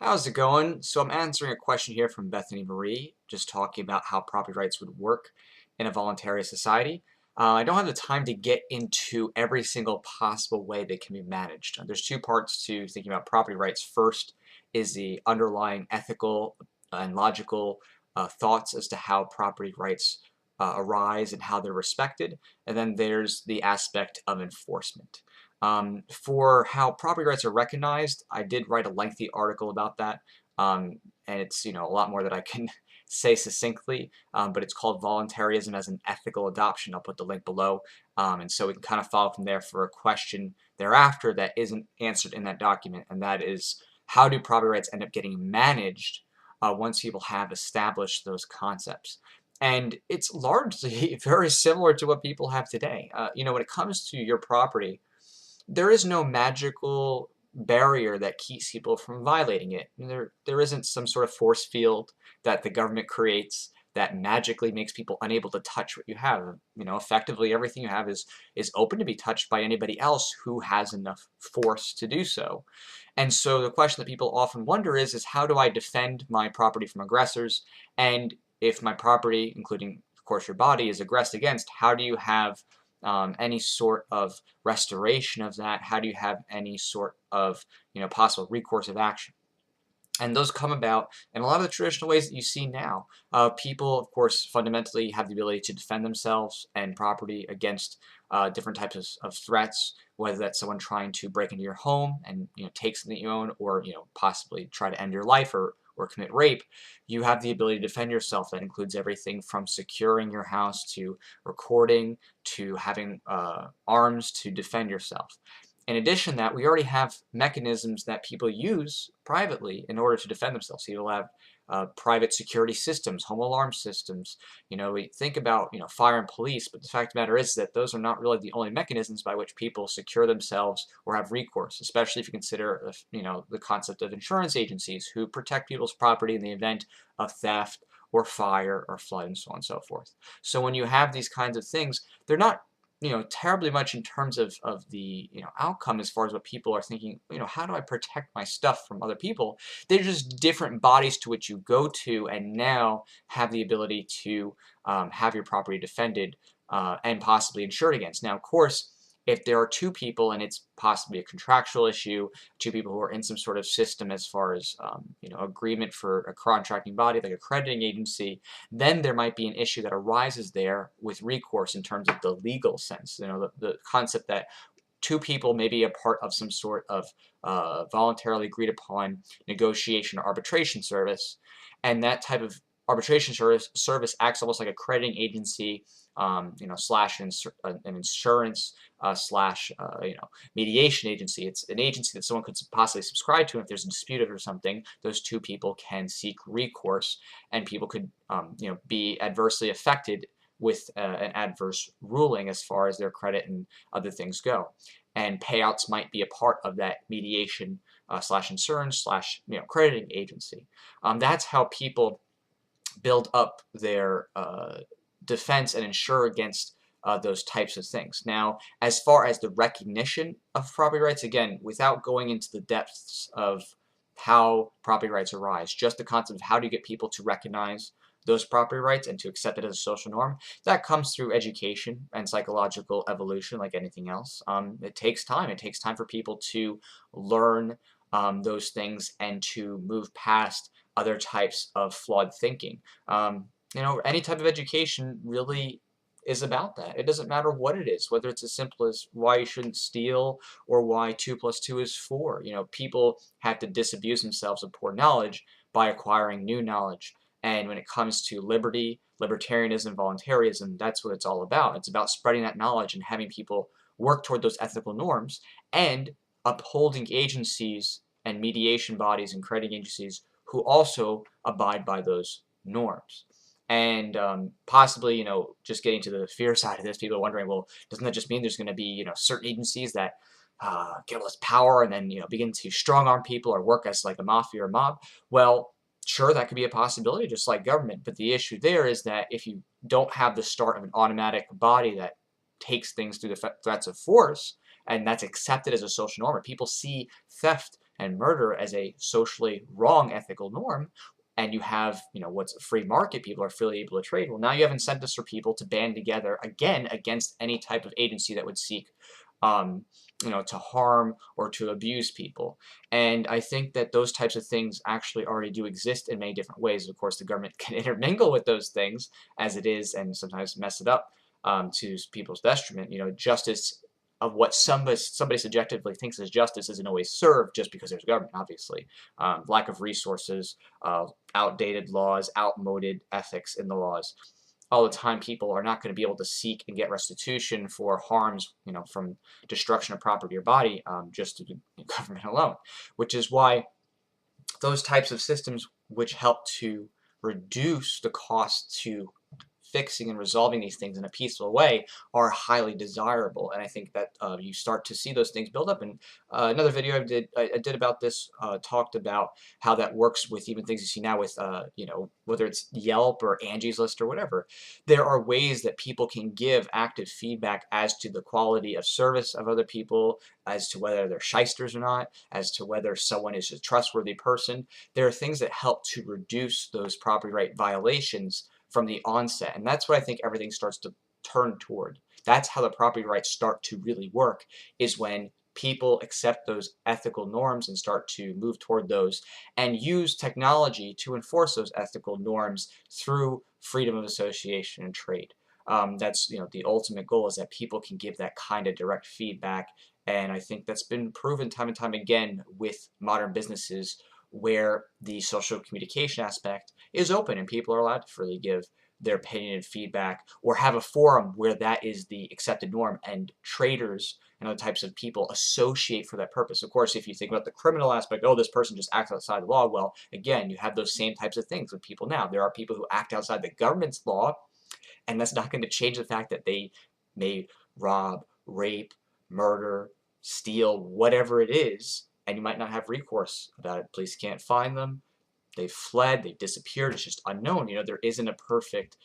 How's it going? So I'm answering a question here from Bethany Marie, just talking about how property rights would work in a voluntary society. I don't have the time to get into every single possible way they can be managed. There's two parts to thinking about property rights. First is the underlying ethical and logical thoughts as to how property rights arise and how they're respected. And then there's the aspect of enforcement. For how property rights are recognized, I did write a lengthy article about that, and it's a lot more that I can say succinctly, but it's called Voluntaryism as an Ethical Adoption. I'll put the link below, and so we can kind of follow from there for a question thereafter that isn't answered in that document, and that is, how do property rights end up getting managed once people have established those concepts? And it's largely very similar to what people have today. When it comes to your property, there is no magical barrier that keeps people from violating it. There isn't some sort of force field that the government creates that magically makes people unable to touch what you have. Effectively everything you have is open to be touched by anybody else who has enough force to do so. And so the question that people often wonder is how do I defend my property from aggressors? And if my property, including of course your body, is aggressed against, how do you have any sort of restoration of that? How do you have any sort of possible recourse of action? And those come about in a lot of the traditional ways that you see now. People, of course, fundamentally have the ability to defend themselves and property against different types of threats, whether that's someone trying to break into your home and take something you own, or possibly try to end your life or commit rape. You have the ability to defend yourself. That includes everything from securing your house to recording to having arms to defend yourself. In addition to that, we already have mechanisms that people use privately in order to defend themselves. People have private security systems, home alarm systems. We think about fire and police, but the fact of the matter is that those are not really the only mechanisms by which people secure themselves or have recourse, especially if you consider the concept of insurance agencies who protect people's property in the event of theft or fire or flood and so on and so forth. So when you have these kinds of things, they're not terribly much in terms of the outcome as far as what people are thinking, how do I protect my stuff from other people? They're just different bodies to which you go to and now have the ability to have your property defended and possibly insured against. Now, of course, if there are two people and it's possibly a contractual issue, two people who are in some sort of system as far as agreement for a contracting body like a crediting agency, then there might be an issue that arises there with recourse in terms of the legal sense. The concept that two people may be a part of some sort of voluntarily agreed upon negotiation or arbitration service, and that type of arbitration service acts almost like a crediting agency, slash an insurance slash mediation agency. It's an agency that someone could possibly subscribe to, and if there's a dispute or something, those two people can seek recourse, and people could be adversely affected with an adverse ruling as far as their credit and other things go. And payouts might be a part of that mediation slash insurance slash crediting agency. That's how people build up their defense and insure against those types of things. Now, as far as the recognition of property rights, again, without going into the depths of how property rights arise, just the concept of how do you get people to recognize those property rights and to accept it as a social norm, that comes through education and psychological evolution like anything else. It takes time. It takes time for people to learn those things and to move past other types of flawed thinking. Any type of education really is about that. It doesn't matter what it is, whether it's as simple as why you shouldn't steal or why 2 + 2 is 4. People have to disabuse themselves of poor knowledge by acquiring new knowledge. And when it comes to liberty, libertarianism, voluntarism, that's what it's all about. It's about spreading that knowledge and having people work toward those ethical norms and upholding agencies and mediation bodies and crediting agencies who also abide by those norms. And possibly, just getting to the fear side of this, people are wondering, well, doesn't that just mean there's going to be, certain agencies that get all this power and then, begin to strong-arm people or work as like a mafia or mob? Well, sure, that could be a possibility, just like government. But the issue there is that if you don't have the start of an automatic body that takes things through the threats of force, and that's accepted as a social norm, people see theft and murder as a socially wrong ethical norm, and you have, what's a free market, people are freely able to trade, well, now you have incentives for people to band together again against any type of agency that would seek um, to harm or to abuse people. And I think that those types of things actually already do exist in many different ways. Of course, the government can intermingle with those things as it is and sometimes mess it up to people's detriment. Justice of what somebody subjectively thinks is justice isn't always served just because there's government, obviously. Lack of resources, outdated laws, outmoded ethics in the laws. All the time, people are not going to be able to seek and get restitution for harms, from destruction of property or body, just to the government alone, which is why those types of systems which help to reduce the cost to fixing and resolving these things in a peaceful way are highly desirable. And I think that you start to see those things build up. And another video I did about this talked about how that works with even things you see now with, whether it's Yelp or Angie's List or whatever. There are ways that people can give active feedback as to the quality of service of other people, as to whether they're shysters or not, as to whether someone is a trustworthy person. There are things that help to reduce those property right violations from the onset. And that's what I think everything starts to turn toward. That's how the property rights start to really work, is when people accept those ethical norms and start to move toward those and use technology to enforce those ethical norms through freedom of association and trade. That's the ultimate goal, is that people can give that kind of direct feedback. And I think that's been proven time and time again with modern businesses, where the social communication aspect is open and people are allowed to freely give their opinion and feedback, or have a forum where that is the accepted norm, and traders and other types of people associate for that purpose. Of course, if you think about the criminal aspect, oh, this person just acts outside the law, well, again, you have those same types of things with people now. There are people who act outside the government's law, and that's not going to change the fact that they may rob, rape, murder, steal, whatever it is, and you might not have recourse about it. Police can't find them. They've fled. They've disappeared. It's just unknown. There isn't a perfect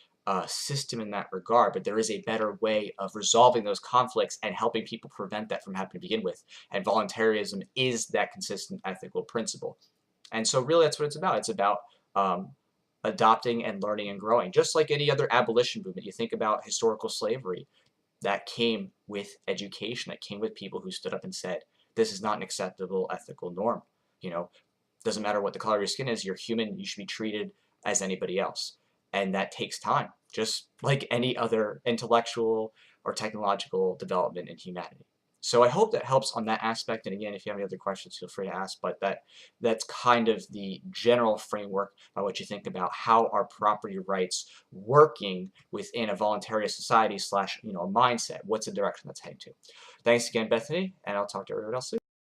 system in that regard, but there is a better way of resolving those conflicts and helping people prevent that from happening to begin with. And voluntarism is that consistent ethical principle. And so really that's what it's about. It's about adopting and learning and growing. Just like any other abolition movement, you think about historical slavery. That came with education. That came with people who stood up and said, this is not an acceptable ethical norm. Doesn't matter what the color of your skin is, you're human, you should be treated as anybody else. And that takes time, just like any other intellectual or technological development in humanity. So I hope that helps on that aspect. And again, if you have any other questions, feel free to ask. But that's kind of the general framework by what you think about how are property rights working within a voluntarist society / a mindset. What's the direction that's heading to? Thanks again, Bethany, and I'll talk to everyone else soon.